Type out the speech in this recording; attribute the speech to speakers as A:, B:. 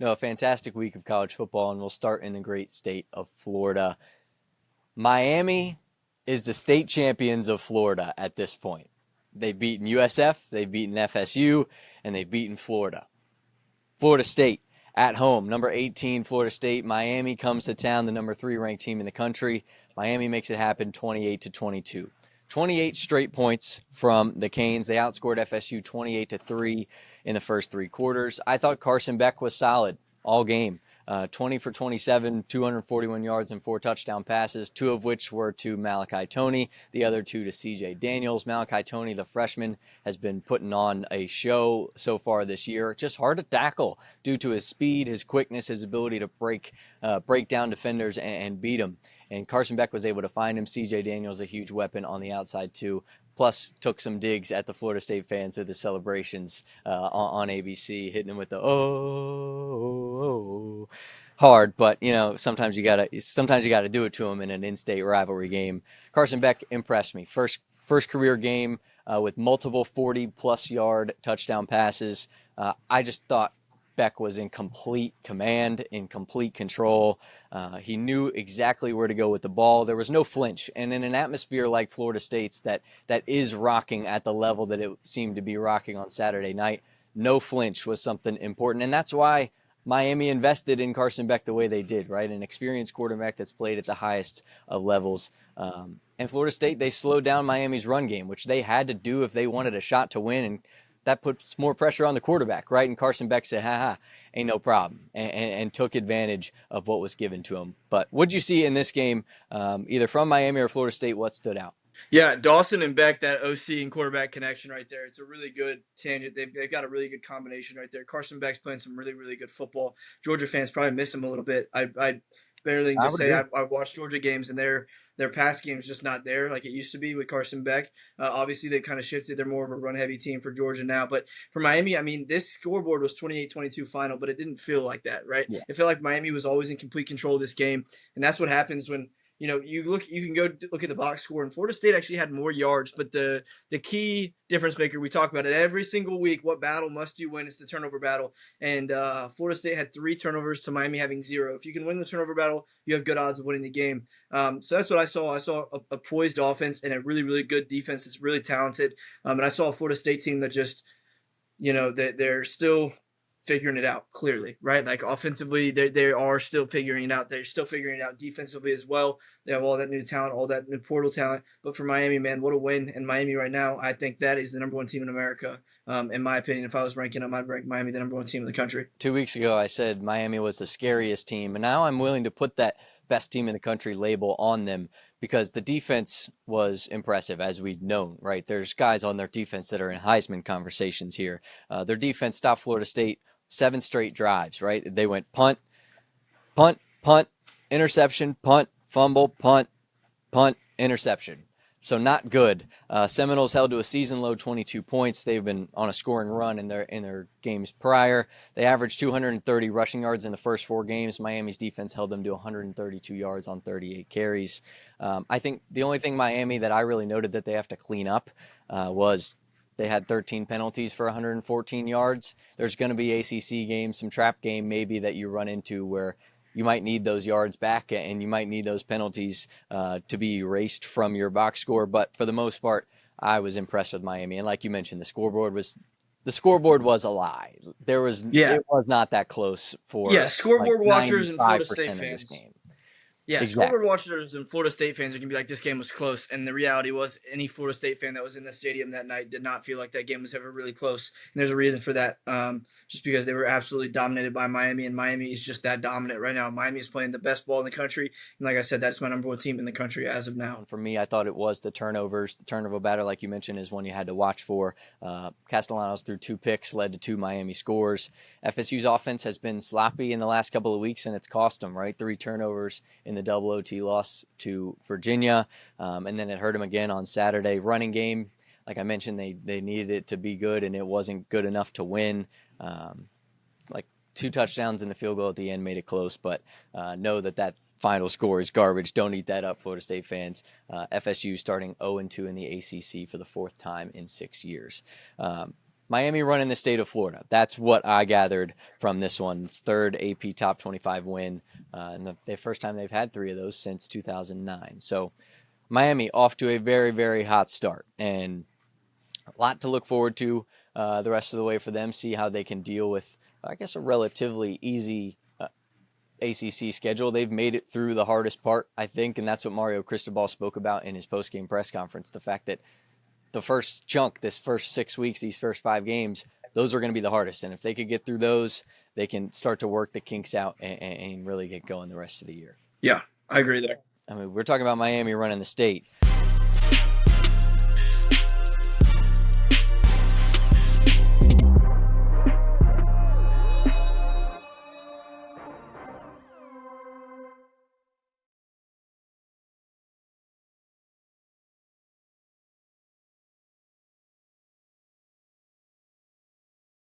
A: No, a fantastic week of college football, and we'll start in the great state of Florida. Miami is the state champions of Florida at this point. They've beaten USF, they've beaten FSU, and they've beaten Florida. Florida State at home, number 18, Florida State. Miami comes to town, the number 3 ranked team in the country. Miami makes it happen 28-22. 28 straight points from the Canes. They outscored FSU 28-3 in the first 3 quarters. I thought Carson Beck was solid all game. 20 for 27, 241 yards and 4 touchdown passes, 2 of which were to Malachi Toney, the other 2 to CJ Daniels. Malachi Toney, the freshman, has been putting on a show so far this year. Just hard to tackle due to his speed, his quickness, his ability to break down defenders and beat them. And Carson Beck was able to find him. CJ Daniels, a huge weapon on the outside too. Plus took some digs at the Florida State fans with the celebrations on ABC, hitting them with the oh hard, but sometimes you gotta do it to them in an in-state rivalry game. Carson Beck impressed me. First career game with multiple 40-plus yard touchdown passes. I just thought Beck was in complete command, in complete control. He knew exactly where to go with the ball. There was no flinch. And in an atmosphere like Florida State's that is rocking at the level that it seemed to be rocking on Saturday night, no flinch was something important. And that's why Miami invested in Carson Beck the way they did, right? An experienced quarterback that's played at the highest of levels. And Florida State, they slowed down Miami's run game, which they had to do if they wanted a shot to win. And that puts more pressure on the quarterback, right? And Carson Beck said, ain't no problem, and took advantage of what was given to him. But what'd you see in this game, either from Miami or Florida State? What stood out?
B: Yeah, Dawson and Beck, that OC and quarterback connection right there. It's a really good tangent. They've got a really good combination right there. Carson Beck's playing some really, really good football. Georgia fans probably miss him a little bit. I barely can just say I've watched Georgia games, and their pass game is just not there like it used to be with Carson Beck. Obviously, they kind of shifted. They're more of a run-heavy team for Georgia now. But for Miami, I mean, this scoreboard was 28-22 final, but it didn't feel like that, right?
A: Yeah.
B: It felt like Miami was always in complete control of this game, and that's what happens when – you can go look at the box score, and Florida State actually had more yards, but the key difference maker, we talk about it every single week, what battle must you win? It's the turnover battle. And Florida State had 3 turnovers to Miami having 0. If you can win the turnover battle, you have good odds of winning the game. So that's what I saw. I saw a poised offense and a really, really good defense that's really talented. And I saw a Florida State team that just, they're still figuring it out clearly, right? Like offensively, they are still figuring it out. They're still figuring it out defensively as well. They have all that new talent, all that new portal talent. But for Miami, man, what a win. And Miami right now, I think that is the number 1 team in America. In my opinion, if I was ranking them, I'd rank Miami the number 1 team in the country.
A: 2 weeks ago, I said Miami was the scariest team. And now I'm willing to put that best team in the country label on them because the defense was impressive, as we've known, right? There's guys on their defense that are in Heisman conversations here. Their defense stopped Florida State 7 straight drives, right? They went punt, interception, punt, fumble, punt, interception. So not good. Seminoles held to a season-low 22 points. They've been on a scoring run in their games prior. They averaged 230 rushing yards in the first 4 games. Miami's defense held them to 132 yards on 38 carries. I think the only thing Miami that I really noted that they have to clean up was they had 13 penalties for 114 yards. There's going to be ACC games, some trap game maybe that you run into where you might need those yards back and you might need those penalties to be erased from your box score. But for the most part, I was impressed with Miami. And like you mentioned, the scoreboard was a lie. It was not that close for
B: scoreboard watchers and Florida State
A: of
B: fans.
A: this game.
B: Yeah,
A: Exactly.
B: Scoreboard watchers and Florida State fans are going to be like, this game was close. And the reality was any Florida State fan that was in the stadium that night did not feel like that game was ever really close. And there's a reason for that, just because they were absolutely dominated by Miami, and Miami is just that dominant right now. Miami is playing the best ball in the country. And like I said, that's my number 1 team in the country as of now.
A: And for me, I thought it was the turnovers. The turnover battle, like you mentioned, is one you had to watch for. Castellanos threw 2 picks, led to 2 Miami scores. FSU's offense has been sloppy in the last couple of weeks, and it's cost them, right? 3 turnovers in the double OT loss to Virginia, and then it hurt them again on Saturday. Running game, like I mentioned, they needed it to be good, and it wasn't good enough to win. Like 2 touchdowns and the field goal at the end made it close, but know that final score is garbage. Don't eat that up, Florida State fans. FSU starting 0-2 in the ACC for the 4th time in 6 years. Miami running the state of Florida. That's what I gathered from this one. It's third AP Top 25 win, and the first time they've had 3 of those since 2009. So Miami off to a very, very hot start, and a lot to look forward to the rest of the way for them. See how they can deal with, I guess, a relatively easy ACC schedule. They've made it through the hardest part, I think, and that's what Mario Cristobal spoke about in his post-game press conference. The fact that the first chunk, this first 6 weeks, these first 5 games, those are going to be the hardest. And if they could get through those, they can start to work the kinks out and really get going the rest of the year.
B: Yeah, I agree there.
A: I mean, we're talking about Miami running the state.